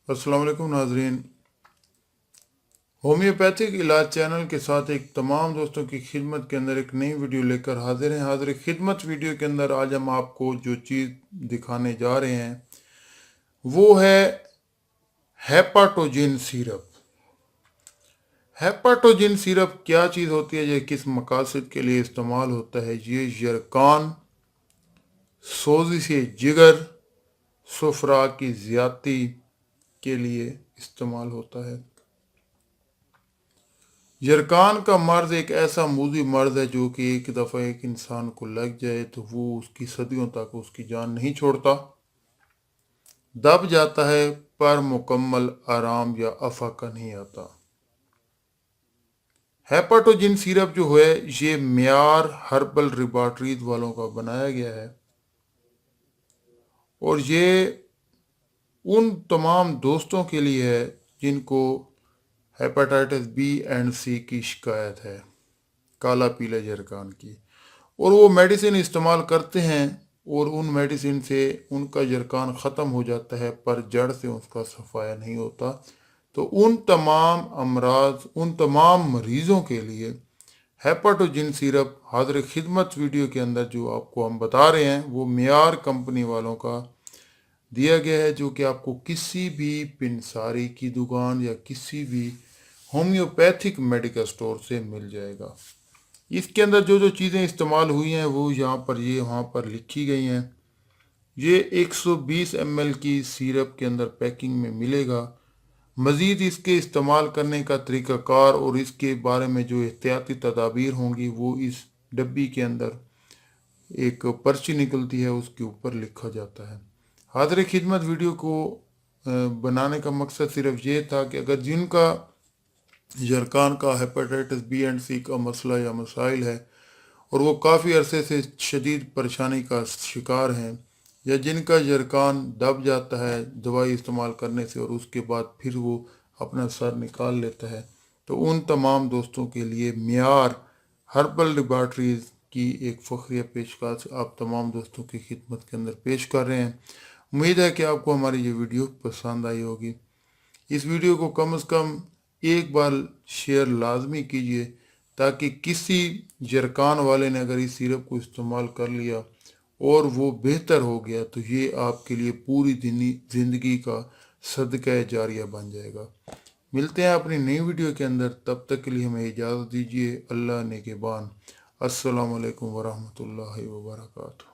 अस्सलाम वालेकुम नाजरीन। होम्योपैथिक इलाज चैनल के साथ एक तमाम दोस्तों की खिदमत के अंदर एक नई वीडियो लेकर हाजिर हैं। हाजिर खिदमत वीडियो के अंदर आज हम आपको जो चीज़ दिखाने जा रहे हैं वो है हेपाटोजिन सिरप। हेपाटोजिन सिरप क्या चीज़ होती है, ये किस मकासद के लिए इस्तेमाल होता है? ये यरकान, सोजिश जिगर, सफरा की ज़्यादती के लिए इस्तेमाल होता है। यरकान का मर्ज एक ऐसा मूजी मर्ज है जो कि एक दफ़ा एक इंसान को लग जाए तो वो उसकी सदियों तक उसकी जान नहीं छोड़ता, दब जाता है पर मुकम्मल आराम या अफाका नहीं आता। हेपाटोजिन सिरप जो है ये म्यार हर्बल रिबाट्रीज वालों का बनाया गया है और ये उन तमाम दोस्तों के लिए है जिनको हेपेटाइटिस बी एंड सी की शिकायत है, काला पीला यरकान की, और वो मेडिसिन इस्तेमाल करते हैं और उन मेडिसिन से उनका यरकान ख़त्म हो जाता है पर जड़ से उसका सफाया नहीं होता। तो उन तमाम अमराज, उन तमाम मरीज़ों के लिए हेपाटोजिन सिरप हाज़िर खिदमत वीडियो के अंदर जो आपको हम बता रहे हैं वो म्यार कंपनी वालों का दिया गया है, जो कि आपको किसी भी पिंसारी की दुकान या किसी भी होम्योपैथिक मेडिकल स्टोर से मिल जाएगा। इसके अंदर जो जो चीज़ें इस्तेमाल हुई हैं वो यहाँ पर ये वहाँ पर लिखी गई हैं। ये 120 ml की सिरप के अंदर पैकिंग में मिलेगा। मज़ीद इसके इस्तेमाल करने का तरीक़ाकार और इसके बारे में जो एहतियाती तदाबीर होंगी वो इस डब्बी के अंदर एक पर्ची निकलती है, उसके ऊपर लिखा जाता है। हाज़िर खिदमत वीडियो को बनाने का मकसद सिर्फ ये था कि अगर जिनका यरकान का हेपेटाइटिस बी एंड सी का मसला या मसाइल है और वो काफ़ी अरसे से शदीद परेशानी का शिकार हैं, या जिनका यरकान दब जाता है दवाई इस्तेमाल करने से और उसके बाद फिर वो अपना सर निकाल लेता है, तो उन तमाम दोस्तों के लिए म्यार हर्बल लेबॉरेटरीज़ की एक फ़ख्रिया पेशकश आप तमाम दोस्तों की खिदमत के अंदर पेश कर रहे हैं। उम्मीद है कि आपको हमारी ये वीडियो पसंद आई होगी। इस वीडियो को कम से कम एक बार शेयर लाजमी कीजिए ताकि किसी यरकान वाले ने अगर इस सिरप को इस्तेमाल कर लिया और वो बेहतर हो गया तो ये आपके लिए पूरी ज़िंदगी का सदका जारिया बन जाएगा। मिलते हैं अपनी नई वीडियो के अंदर, तब तक के लिए हमें इजाज़त दीजिए। अल्लाह ने के बान। अस्सलाम वालेकुम वरहमतुल्लाहि वबरकातुहू।